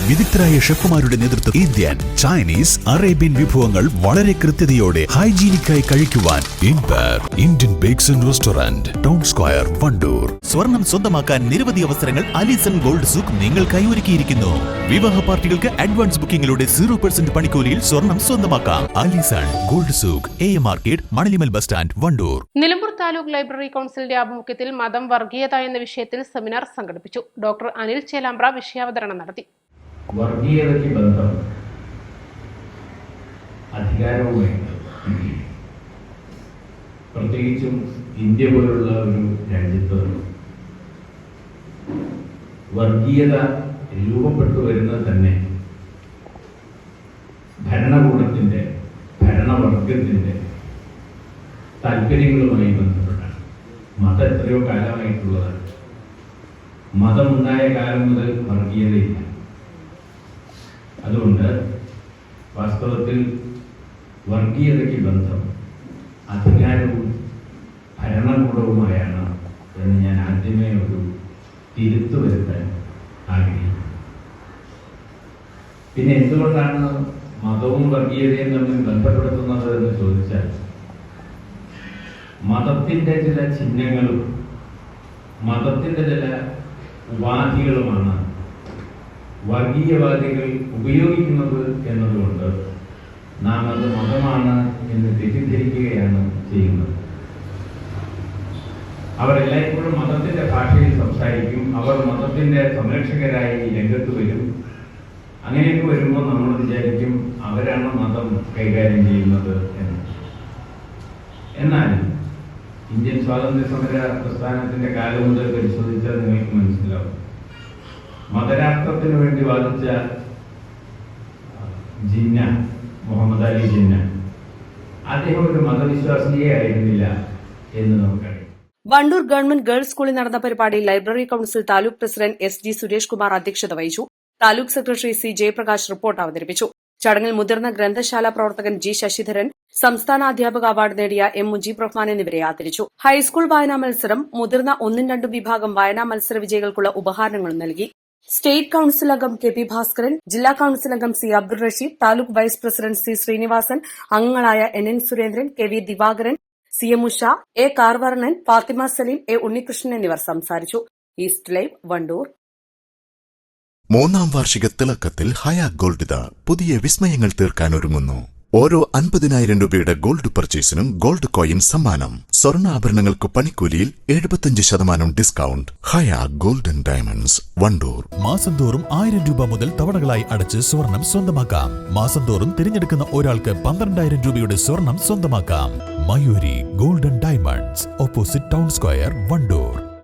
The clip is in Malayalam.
വിദഗ്ധരായ ഷെഫുമാരുടെ നേതൃത്വം ഇന്ത്യൻ, ചൈനീസ്, അറേബ്യൻ വിഭവങ്ങൾ വളരെ കൃത്യതയോടെ ഹൈജീനിക്കായി കഴിക്കുവാൻ Indian bakes and restaurant, town square, Wandoor. സ്വർണം സ്വന്തമാക്കാൻ നിരവധി അവസരങ്ങൾ അലിസൺ ഗോൾഡ് സൂക്ക് നിങ്ങൾക്കായി ഒരുക്കിയിരിക്കുന്നു. വിവാഹ പാർട്ടികൾക്ക് അഡ്വാൻസ് ബുക്കിംഗിലൂടെ 0% പണിക്കൂലിയിൽ സ്വർണം സ്വന്തമാക്കാം. Alison gold souk, AM market, Manalimal bus stand, Wandoor. Nilambur taluk library കൗൺസിലിന്റെ ആഭിമുഖ്യത്തിൽ മതം, വർഗീയത എന്ന വിഷയത്തിൽ സെമിനാർ സംഘടിപ്പിച്ചു. ഡോക്ടർ അനിൽ ചേലാമ്പ്ര വിഷയാവതരണം നടത്തി. വർഗീയതയ്ക്ക് ബന്ധം അധികാരവുമായിട്ട്, പ്രത്യേകിച്ചും ഇന്ത്യ പോലുള്ള ഒരു രാജ്യത്ത് വർഗീയത രൂപപ്പെട്ടു വരുന്നത് തന്നെ ഭരണകൂടത്തിൻ്റെ, ഭരണവർഗത്തിൻ്റെ താല്പര്യങ്ങളുമായി ബന്ധപ്പെട്ടാണ്. മതം എത്രയോ കാലമായിട്ടുള്ളതാണ്. മതമുണ്ടായ കാലം മുതൽ വർഗീയതയില്ല. അതുകൊണ്ട് വാസ്തവത്തിൽ വർഗീയതയ്ക്ക് ബന്ധം അധികാരവും ഭരണകൂടവുമായാണ് എന്ന് ഞാൻ ആദ്യമേ ഒരു തിരുത്തു വരുത്താൻ ആഗ്രഹിക്കുന്നു. പിന്നെ എന്തുകൊണ്ടാണ് മതവും വർഗീയതയും തമ്മിൽ ബന്ധപ്പെടുത്തുന്നത് എന്ന് ചോദിച്ചാൽ, മതത്തിൻ്റെ ചില ചിഹ്നങ്ങളും മതത്തിൻ്റെ ചില ഉപാധികളുമാണ് വർഗീയവാദികൾ ഉപയോഗിക്കുന്നത് എന്നതുകൊണ്ട് നാം അത് മതമാണ് എന്ന് തെറ്റിദ്ധരിക്കുകയാണ് ചെയ്യുന്നത്. അവർ എല്ലായ്പ്പോഴും മതത്തിന്റെ ഭാഷയിൽ സംസാരിക്കും. അവർ മതത്തിന്റെ സംരക്ഷകരായി രംഗത്ത് വരും. അങ്ങനെയൊക്കെ വരുമ്പോൾ നമ്മൾ വിചാരിക്കും അവരാണ് മതം കൈകാര്യം ചെയ്യുന്നത് എന്ന്. എന്നാൽ ഇന്ത്യൻ സ്വാതന്ത്ര്യ സമര പ്രസ്ഥാനത്തിന്റെ കാലം മുതൽ പരിശോധിച്ചാൽ നിങ്ങൾക്ക് മനസ്സിലാവും, മതരാഷ്ട്രത്തിന് വേണ്ടി വാദിച്ച ജിന്ന, മുഹമ്മദ് അലി ജിന്ന, അദ്ദേഹം ഒരു മതവിശ്വാസിയെ ആയിരുന്നില്ല എന്ന് നമുക്കറിയാം. വണ്ടൂർ ഗവൺമെന്റ് ഗേൾസ് സ്കൂളിൽ നടന്ന പരിപാടിയിൽ library council taluk president SG Suresh Kumar അധ്യക്ഷത വഹിച്ചു. Taluk secretary C Jayaprakash report അവതരിപ്പിച്ചു. ചടങ്ങിൽ മുതിർന്ന ഗ്രന്ഥശാല പ്രവർത്തകൻ G ശശിധരൻ, സംസ്ഥാന അധ്യാപക അവാർഡ് നേടിയ M മുജീബ് റഹ്മാൻ എന്നിവരെ ആദരിച്ചു. ഹൈസ്കൂൾ വായനാ മത്സരം, മുതിർന്ന 1-2 വിഭാഗം വായനാ മത്സര വിജയികൾക്കുള്ള ഉപഹാരങ്ങളും നൽകി. സ്റ്റേറ്റ് കൌൺസിൽ അംഗം KP ഭാസ്കരൻ, ജില്ലാ കൌൺസിൽ അംഗം C Abdul Rasheed, taluk vice president C Srinivasan, അംഗങ്ങളായ NN Surendran, KV Divakaran, CM Usha, A Karvarnan, Fathima Saleem, A Unnikrishnan എന്നിവർ സംസാരിച്ചു. East live, Wandoor. 3ാം വാർഷിക തിളക്കത്തിൽ ഹയാ ഗോൾഡ് പുതിയ വിസ്മയങ്ങൾ തീർക്കാൻ ഒരുങ്ങുന്നു. ഓരോ 50,000 രൂപയുടെ ഗോൾഡ് പർച്ചേസിനും ഗോൾഡ് കോയിൻ സമ്മാനം. സ്വർണ്ണാഭരണങ്ങൾക്ക് പണിക്കൂലിയിൽ 75% ഡിസ്കൗണ്ട്. ഹയാ ഗോൾഡൻ ഡയമണ്ട്സ്, വണ്ടൂർ. മാസം തോറും 1000 രൂപ മുതൽ തവണകളായി അടച്ച് സ്വർണം സ്വന്തമാക്കാം. മാസം തോറും തിരഞ്ഞെടുക്കുന്ന ഒരാൾക്ക് 12,000 രൂപയുടെ സ്വർണം സ്വന്തമാക്കാം. Mayuri golden diamonds, opposite town square, Wandoor.